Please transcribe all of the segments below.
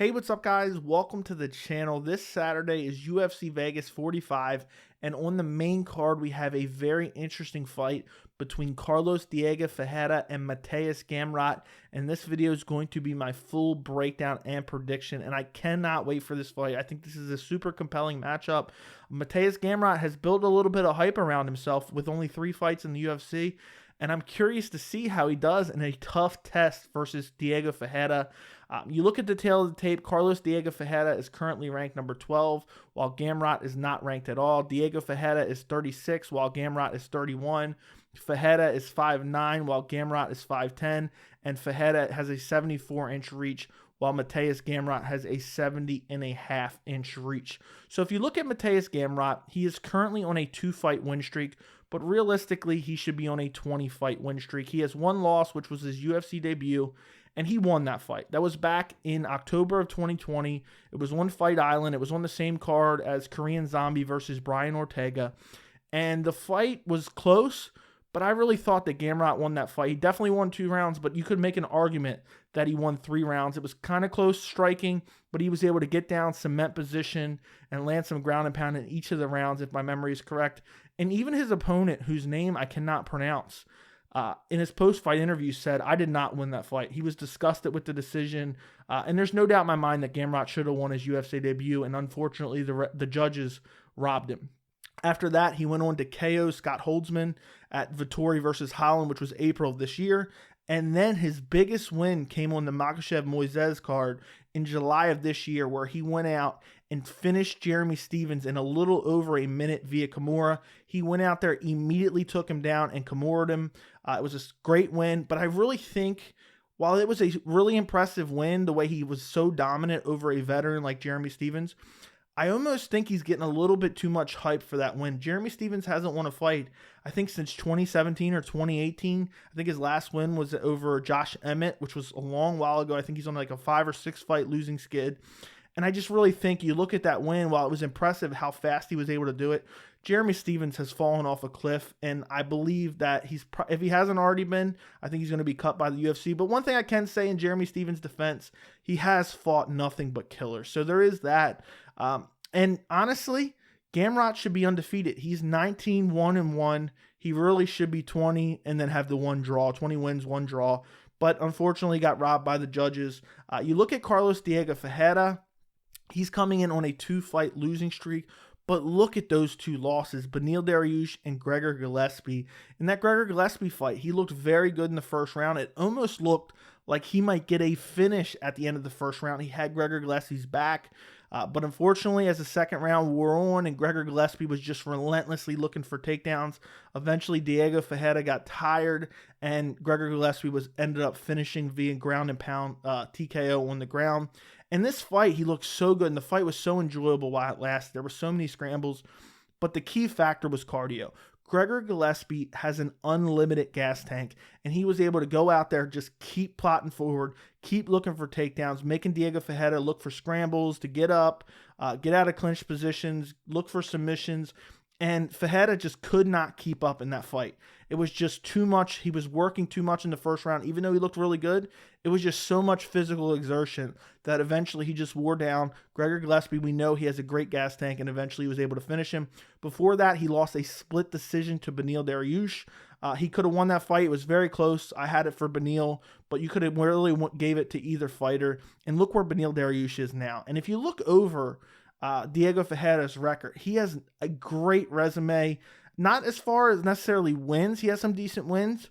Hey, what's up, guys? Welcome to the channel. This Saturday is UFC Vegas 45, and on the main card, we have a very interesting fight between Diego Ferreira and Mateusz Gamrot, and this video is going to be my full breakdown and prediction, and I cannot wait for this fight. I think this is a super compelling matchup. Mateusz Gamrot has built a little bit of hype around himself with only 3 fights in the UFC, and I'm curious to see how he does in a tough test versus Diego Ferreira. You look at the tail of the tape, Diego Ferreira is currently ranked number 12, while Gamrot is not ranked at all. Diego Ferreira is 36, while Gamrot is 31. Ferreira is 5'9", while Gamrot is 5'10", and Ferreira has a 74-inch reach, while Mateusz Gamrot has a 70.5-inch reach. So if you look at Mateusz Gamrot, he is currently on a 2-fight win streak, but realistically, he should be on a 20-fight win streak. He has one loss, which was his UFC debut, and he won that fight. That was back in October of 2020. It was on Fight Island. It was on the same card as Korean Zombie versus Brian Ortega. And the fight was close, but I really thought that Gamrot won that fight. He definitely won 2 rounds, but you could make an argument that he won 3 rounds. It was kind of close striking, but he was able to get down, cement position, and land some ground and pound in each of the rounds, if my memory is correct. And even his opponent, whose name I cannot pronounce, in his post-fight interview said, "I did not win that fight." He was disgusted with the decision, and there's no doubt in my mind that Gamrot should have won his UFC debut, and unfortunately the judges robbed him. After that, he went on to KO Scott Holtzman at Vettori versus Holland, which was April of this year. And then his biggest win came on the Makhachev Moises card in July of this year, where he went out and finished Jeremy Stephens in a little over a minute via Kimura. He went out there, immediately took him down, and Kimura'd him. It was a great win, but I really think, while it was a really impressive win, the way he was so dominant over a veteran like Jeremy Stephens, I almost think he's getting a little bit too much hype for that win. Jeremy Stephens hasn't won a fight, I think, since 2017 or 2018. I think his last win was over Josh Emmett, which was a long while ago. I think he's on like a 5 or 6 fight losing skid. And I just really think you look at that win, while it was impressive how fast he was able to do it, Jeremy Stephens has fallen off a cliff, and I believe that if he hasn't already been, I think he's going to be cut by the UFC. But one thing I can say in Jeremy Stephens' defense, he has fought nothing but killers. So there is that. And honestly, Gamrot should be undefeated. He's 19-1-1. He really should be 20 and then have the 1 draw, 20 wins, 1 draw. But unfortunately got robbed by the judges. You look at Diego Ferreira, he's coming in on a 2-fight losing streak. But look at those 2 losses, Beneil Dariush and Gregor Gillespie. In that Gregor Gillespie fight, he looked very good in the first round. It almost looked like he might get a finish at the end of the first round. He had Gregor Gillespie's back. But unfortunately, as the second round wore on and Gregor Gillespie was just relentlessly looking for takedowns, eventually Diego Ferreira got tired, and Gregor Gillespie ended up finishing via ground and pound TKO on the ground. In this fight, he looked so good, and the fight was so enjoyable while it lasted. There were so many scrambles, but the key factor was cardio. Gregor Gillespie has an unlimited gas tank, and he was able to go out there, just keep plotting forward, keep looking for takedowns, making Diego Ferreira look for scrambles to get up, get out of clinch positions, look for submissions, and Ferreira just could not keep up in that fight. It was just too much. He was working too much in the first round. Even though he looked really good, it was just so much physical exertion that eventually he just wore down. Gregor Gillespie, we know he has a great gas tank, and eventually he was able to finish him. Before that, he lost a split decision to Beneil Dariush. He could have won that fight. It was very close. I had it for Beneil, but you could have really gave it to either fighter. And look where Beneil Dariush is now. And if you look over Diego Ferreira's record, he has a great resume. Not as far as necessarily wins. He has some decent wins,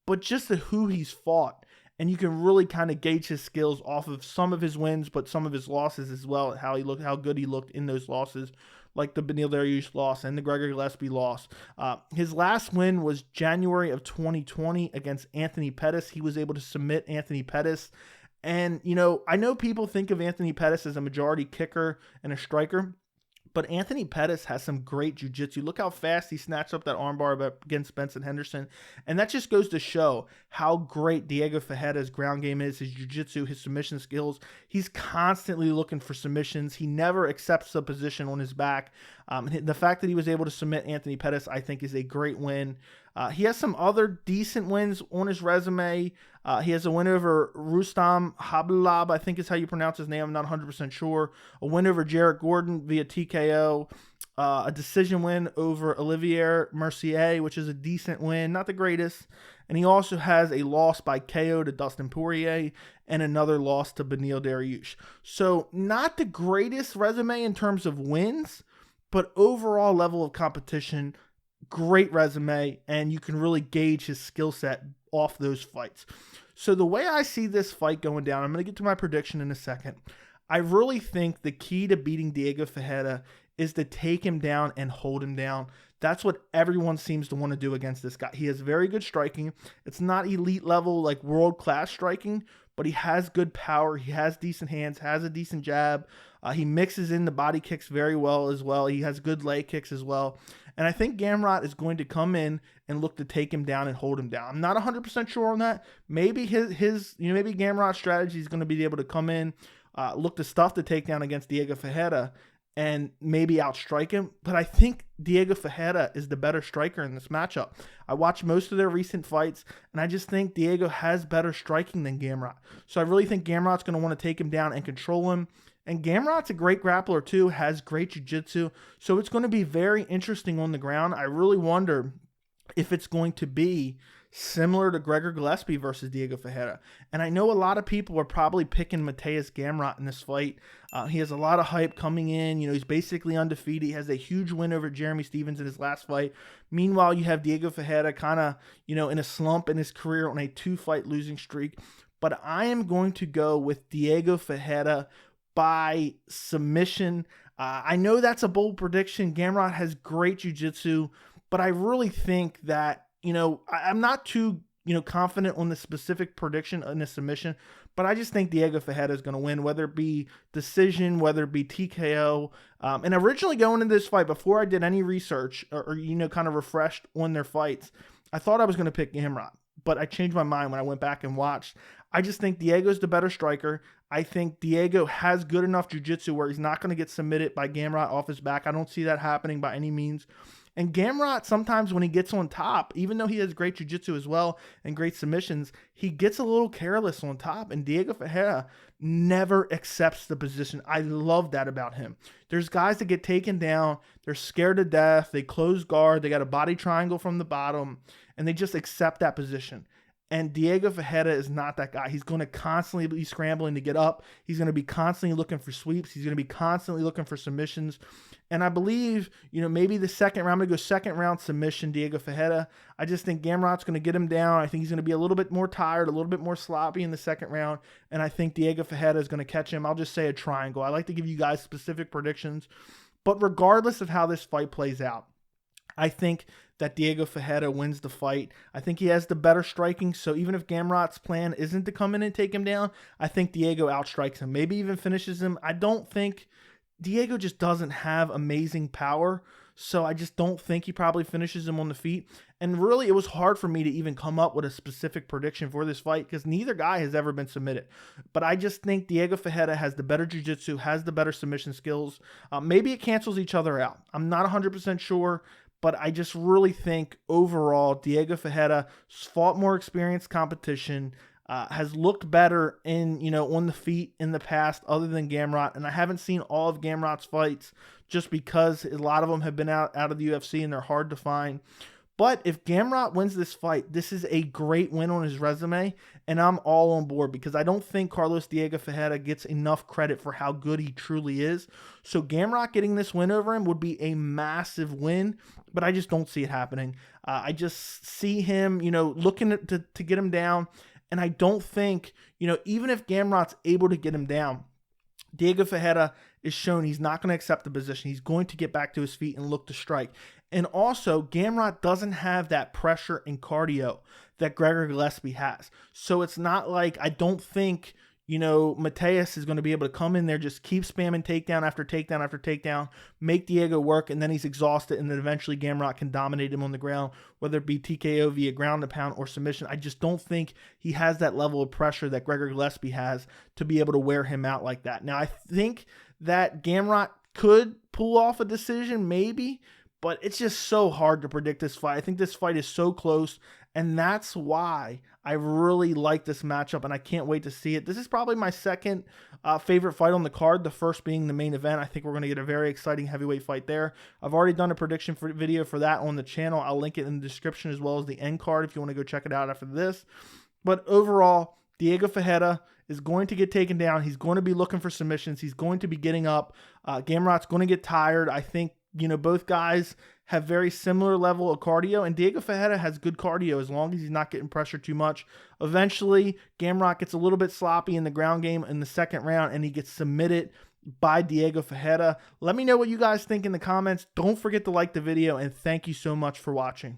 but just who he's fought. And you can really kind of gauge his skills off of some of his wins, but some of his losses as well, how good he looked in those losses, like the Beneil Dariush loss and the Gregor Gillespie loss. His last win was January of 2020 against Anthony Pettis. He was able to submit Anthony Pettis. And, you know, I know people think of Anthony Pettis as a majority kicker and a striker, but Anthony Pettis has some great jiu-jitsu. Look how fast he snatched up that armbar against Benson Henderson. And that just goes to show how great Diego Ferreira's ground game is, his jiu-jitsu, his submission skills. He's constantly looking for submissions. He never accepts a position on his back. The fact that he was able to submit Anthony Pettis, I think, is a great win. He has some other decent wins on his resume. He has a win over Rustam Hablab, I think is how you pronounce his name. I'm not 100% sure. A win over Jarrett Gordon via TKO. A decision win over Olivier Mercier, which is a decent win, not the greatest. And he also has a loss by KO to Dustin Poirier and another loss to Beneil Dariush. So not the greatest resume in terms of wins, but overall level of competition, great resume, and you can really gauge his skill set off those fights. So the way I see this fight going down, I'm going to get to my prediction in a second. I really think the key to beating Diego Ferreira is to take him down and hold him down. That's what everyone seems to want to do against this guy. He has very good striking. It's not elite level, like world-class striking, but he has good power. He has decent hands, has a decent jab. He mixes in the body kicks very well as well. He has good leg kicks as well. And I think Gamrot is going to come in and look to take him down and hold him down. I'm not 100% sure on that. Maybe maybe Gamrot's strategy is going to be able to come in, look to stuff the takedown against Diego Ferreira, and maybe outstrike him. But I think Diego Ferreira is the better striker in this matchup. I watched most of their recent fights, and I just think Diego has better striking than Gamrot. So I really think Gamrot's going to want to take him down and control him. And Gamrot's a great grappler too, has great jiu-jitsu. So it's going to be very interesting on the ground. I really wonder if it's going to be similar to Gregor Gillespie versus Diego Ferreira. And I know a lot of people are probably picking Mateusz Gamrot in this fight. He has a lot of hype coming in. He's basically undefeated. He has a huge win over Jeremy Stephens in his last fight. Meanwhile, you have Diego Ferreira kind of, in a slump in his career on a 2-fight losing streak. But I am going to go with Diego Ferreira by submission. I know that's a bold prediction. Gamrot has great jiu-jitsu, but I really think that, I'm not too, confident on the specific prediction in the submission, but I just think Diego Ferreira is going to win, whether it be decision, whether it be TKO. And originally going into this fight, before I did any research or kind of refreshed on their fights, I thought I was going to pick Gamrot, but I changed my mind when I went back and watched. I just think Diego's the better striker. I think Diego has good enough jiu-jitsu where he's not going to get submitted by Gamrot off his back. I don't see that happening by any means. And Gamrot, sometimes when he gets on top, even though he has great jiu-jitsu as well and great submissions, he gets a little careless on top. And Diego Ferreira never accepts the position. I love that about him. There's guys that get taken down. They're scared to death. They close guard. They got a body triangle from the bottom, and they just accept that position. And Diego Ferreira is not that guy. He's going to constantly be scrambling to get up. He's going to be constantly looking for sweeps. He's going to be constantly looking for submissions. And I believe, maybe the second round, I'm going to go second round submission, Diego Ferreira. I just think Gamrot's going to get him down. I think he's going to be a little bit more tired, a little bit more sloppy in the second round. And I think Diego Ferreira is going to catch him. I'll just say a triangle. I like to give you guys specific predictions. But regardless of how this fight plays out, I think that Diego Ferreira wins the fight. I think he has the better striking, so even if Gamrot's plan isn't to come in and take him down, I think Diego outstrikes him, maybe even finishes him. I don't think Diego just doesn't have amazing power, so I just don't think he probably finishes him on the feet. And really, it was hard for me to even come up with a specific prediction for this fight because neither guy has ever been submitted. But I just think Diego Ferreira has the better jiu-jitsu, has the better submission skills. Maybe it cancels each other out. I'm not 100% sure. But I just really think overall, Diego Ferreira fought more experienced competition, has looked better on the feet in the past other than Gamrot. And I haven't seen all of Gamrot's fights just because a lot of them have been out of the UFC and they're hard to find. But if Gamrot wins this fight, this is a great win on his resume, and I'm all on board because I don't think Carlos Diego Ferreira gets enough credit for how good he truly is. So Gamrot getting this win over him would be a massive win, but I just don't see it happening. I just see him, looking to get him down, and I don't think, even if Gamrot's able to get him down, Diego Ferreira is shown he's not going to accept the position. He's going to get back to his feet and look to strike. And also, Gamrot doesn't have that pressure and cardio that Gregor Gillespie has. So it's not like, I don't think, Mateusz is going to be able to come in there, just keep spamming takedown after takedown after takedown, make Diego work, and then he's exhausted, and then eventually Gamrot can dominate him on the ground, whether it be TKO via ground and pound or submission. I just don't think he has that level of pressure that Gregor Gillespie has to be able to wear him out like that. Now, I think that Gamrot could pull off a decision, maybe, but it's just so hard to predict this fight. I think this fight is so close, and that's why I really like this matchup, and I can't wait to see it. This is probably my second favorite fight on the card, the first being the main event. I think we're going to get a very exciting heavyweight fight there. I've already done a prediction video for that on the channel. I'll link it in the description as well as the end card if you want to go check it out after this. But overall, Diego Ferreira is going to get taken down. He's going to be looking for submissions. He's going to be getting up. Gamrot's going to get tired. I think, both guys have very similar level of cardio, and Diego Ferreira has good cardio as long as he's not getting pressured too much. Eventually, Gamrot gets a little bit sloppy in the ground game in the second round, and he gets submitted by Diego Ferreira. Let me know what you guys think in the comments. Don't forget to like the video, and thank you so much for watching.